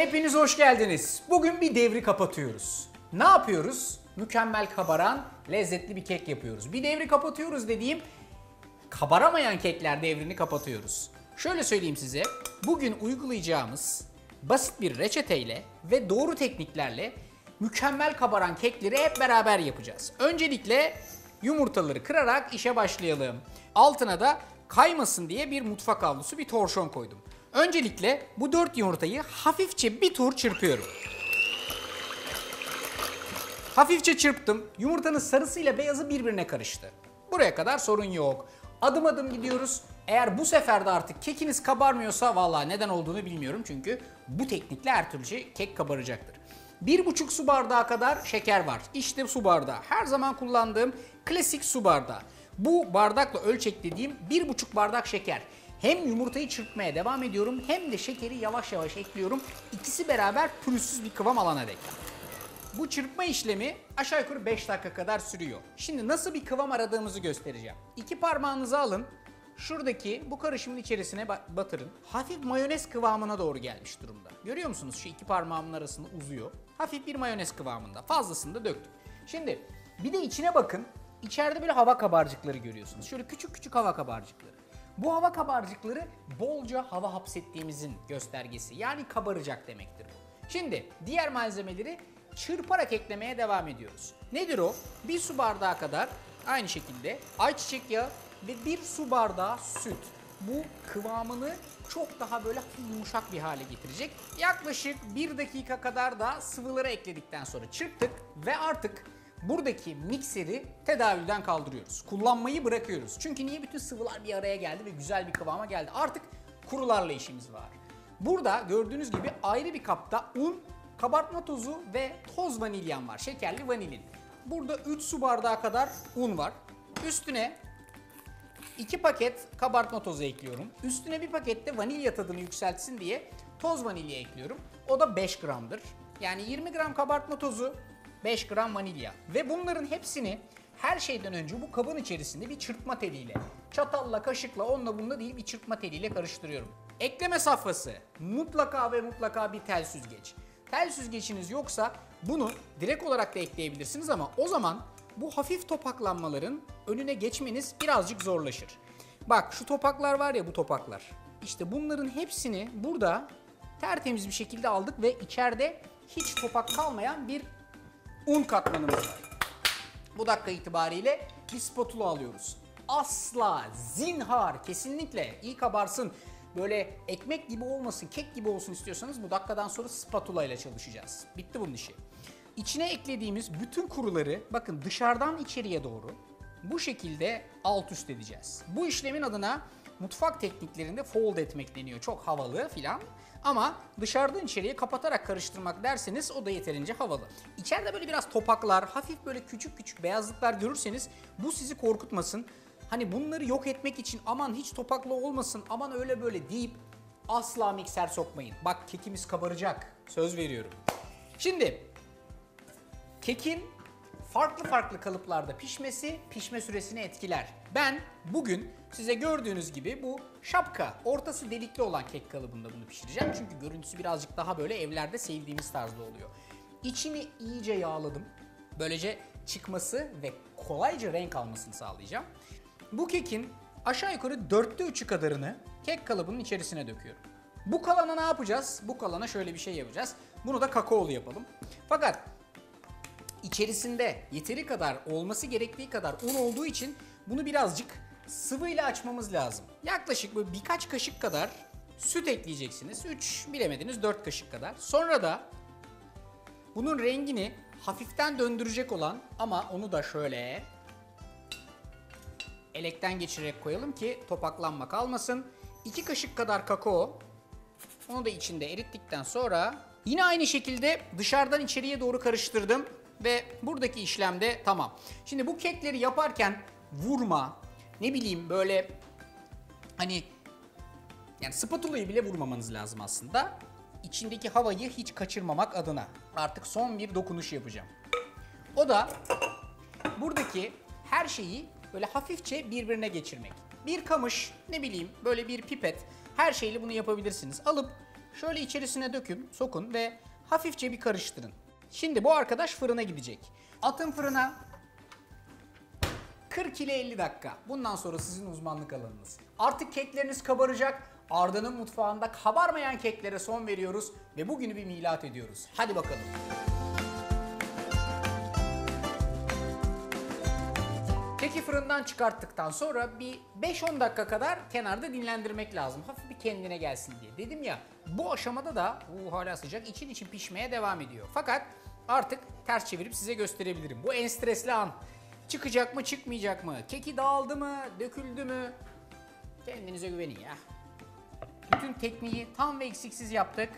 Hepiniz hoş geldiniz. Bugün bir devri kapatıyoruz. Ne yapıyoruz? Mükemmel kabaran, lezzetli bir kek yapıyoruz. Bir devri kapatıyoruz dediğim, kabaramayan kekler devrini kapatıyoruz. Şöyle söyleyeyim size, bugün uygulayacağımız basit bir reçeteyle ve doğru tekniklerle mükemmel kabaran kekleri hep beraber yapacağız. Öncelikle yumurtaları kırarak işe başlayalım. Altına da kaymasın diye bir mutfak havlusu, bir torşon koydum. Öncelikle bu 4 yumurtayı hafifçe bir tur çırpıyorum. Hafifçe çırptım. Yumurtanın sarısıyla beyazı birbirine karıştı. Buraya kadar sorun yok. Adım adım gidiyoruz. Eğer bu sefer de artık kekiniz kabarmıyorsa vallahi neden olduğunu bilmiyorum. Çünkü bu teknikle her türlü kek kabaracaktır. 1,5 su bardağı kadar şeker var. İşte su bardağı. Her zaman kullandığım klasik su bardağı. Bu bardakla ölçeklediğim 1,5 bardak şeker. Hem yumurtayı çırpmaya devam ediyorum hem de şekeri yavaş yavaş ekliyorum. İkisi beraber pürüzsüz bir kıvam alana dek. Bu çırpma işlemi aşağı yukarı 5 dakika kadar sürüyor. Şimdi nasıl bir kıvam aradığımızı göstereceğim. 2 parmağınızı alın. Şuradaki bu karışımın içerisine batırın. Hafif mayonez kıvamına doğru gelmiş durumda. Görüyor musunuz? Şu 2 parmağımın arasında uzuyor. Hafif bir mayonez kıvamında. Fazlasını da döktüm. Şimdi bir de içine bakın. İçeride böyle hava kabarcıkları görüyorsunuz. Şöyle küçük küçük hava kabarcıkları. Bu hava kabarcıkları bolca hava hapsettiğimizin göstergesi. Yani kabaracak demektir bu. Şimdi diğer malzemeleri çırparak eklemeye devam ediyoruz. Nedir o? 1 su bardağı kadar aynı şekilde ayçiçek yağı ve 1 su bardağı süt. Bu kıvamını çok daha böyle yumuşak bir hale getirecek. Yaklaşık 1 dakika kadar da sıvıları ekledikten sonra çırptık ve artık buradaki mikseri tedavülden kaldırıyoruz. Kullanmayı bırakıyoruz. Çünkü niye? Bütün sıvılar bir araya geldi ve güzel bir kıvama geldi. Artık kurularla işimiz var. Burada gördüğünüz gibi ayrı bir kapta un, kabartma tozu ve toz vanilyam var. Şekerli vanilin. Burada 3 su bardağı kadar un var. Üstüne 2 paket kabartma tozu ekliyorum. Üstüne bir paket de vanilya tadını yükseltsin diye toz vanilya ekliyorum. O da 5 gramdır. Yani 20 gram kabartma tozu, 5 gram vanilya. Ve bunların hepsini her şeyden önce bu kabın içerisinde bir çırpma teliyle, çatalla, kaşıkla, onunla bununla değil bir çırpma teliyle karıştırıyorum. Ekleme safhası mutlaka ve mutlaka bir tel süzgeç. Tel süzgeciniz yoksa bunu direkt olarak da ekleyebilirsiniz ama o zaman bu hafif topaklanmaların önüne geçmeniz birazcık zorlaşır. Bak şu topaklar var ya, bu topaklar. İşte bunların hepsini burada tertemiz bir şekilde aldık ve içeride hiç topak kalmayan bir un katmanımız var. Bu dakika itibariyle bir spatula alıyoruz. Asla, zinhar, kesinlikle iyi kabarsın, böyle ekmek gibi olmasın, kek gibi olsun istiyorsanız bu dakikadan sonra spatula ile çalışacağız. Bitti bunun işi. İçine eklediğimiz bütün kuruları bakın dışarıdan içeriye doğru bu şekilde alt üst edeceğiz. Bu işlemin adına mutfak tekniklerinde fold etmek deniyor. Çok havalı filan. Ama dışarıdan içeriye kapatarak karıştırmak derseniz o da yeterince havalı. İçeride böyle biraz topaklar, hafif böyle küçük küçük beyazlıklar görürseniz bu sizi korkutmasın. Hani bunları yok etmek için aman hiç topaklı olmasın, aman öyle böyle deyip asla mikser sokmayın. Bak kekimiz kabaracak. Söz veriyorum. Şimdi kekin farklı kalıplarda pişmesi pişme süresini etkiler. Ben bugün size gördüğünüz gibi bu şapka, ortası delikli olan kek kalıbında bunu pişireceğim. Çünkü görüntüsü birazcık daha böyle evlerde sevdiğimiz tarzda oluyor. İçini iyice yağladım. Böylece çıkması ve kolayca renk almasını sağlayacağım. Bu kekin aşağı yukarı 4'te 3'ü kadarını kek kalıbının içerisine döküyorum. Bu kalana ne yapacağız? Bu kalana şöyle bir şey yapacağız. Bunu da kakaolu yapalım. Fakat İçerisinde yeteri kadar, olması gerektiği kadar un olduğu için bunu birazcık sıvıyla açmamız lazım. Yaklaşık böyle birkaç kaşık kadar süt ekleyeceksiniz. 3 bilemediniz 4 kaşık kadar. Sonra da bunun rengini hafiften döndürecek olan, ama onu da şöyle elekten geçirerek koyalım ki topaklanma kalmasın. 2 kaşık kadar kakao. Onu da içinde erittikten sonra yine aynı şekilde dışarıdan içeriye doğru karıştırdım. Ve buradaki işlemde tamam. Şimdi bu kekleri yaparken vurma, ne bileyim böyle hani yani spatulayı bile vurmamanız lazım aslında. İçindeki havayı hiç kaçırmamak adına. Artık son bir dokunuş yapacağım. O da buradaki her şeyi böyle hafifçe birbirine geçirmek. Bir kamış, ne bileyim böyle bir pipet, her şeyle bunu yapabilirsiniz. Alıp şöyle içerisine dökün, sokun ve hafifçe bir karıştırın. Şimdi bu arkadaş fırına gidecek. Atın fırına 40 ile 50 dakika. Bundan sonra sizin uzmanlık alanınız. Artık kekleriniz kabaracak. Arda'nın mutfağında kabarmayan keklere son veriyoruz ve bugünü bir milat ediyoruz. Hadi bakalım. Keki fırından çıkarttıktan sonra bir 5-10 dakika kadar kenarda dinlendirmek lazım. Hafif bir kendine gelsin diye. Dedim ya, bu aşamada da hala sıcak, için pişmeye devam ediyor. Fakat artık ters çevirip size gösterebilirim. Bu en stresli an. Çıkacak mı, çıkmayacak mı? Keki dağıldı mı, döküldü mü? Kendinize güvenin ya. Bütün tekniği tam ve eksiksiz yaptık.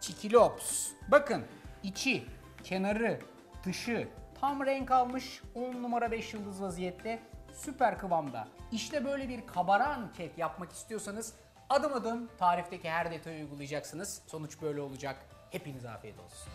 Çikilops. Bakın, içi, kenarı, dışı tam renk almış. 10 numara 5 yıldız vaziyette. Süper kıvamda. İşte böyle bir kabaran kek yapmak istiyorsanız adım adım tarifteki her detayı uygulayacaksınız. Sonuç böyle olacak. Hepinize afiyet olsun.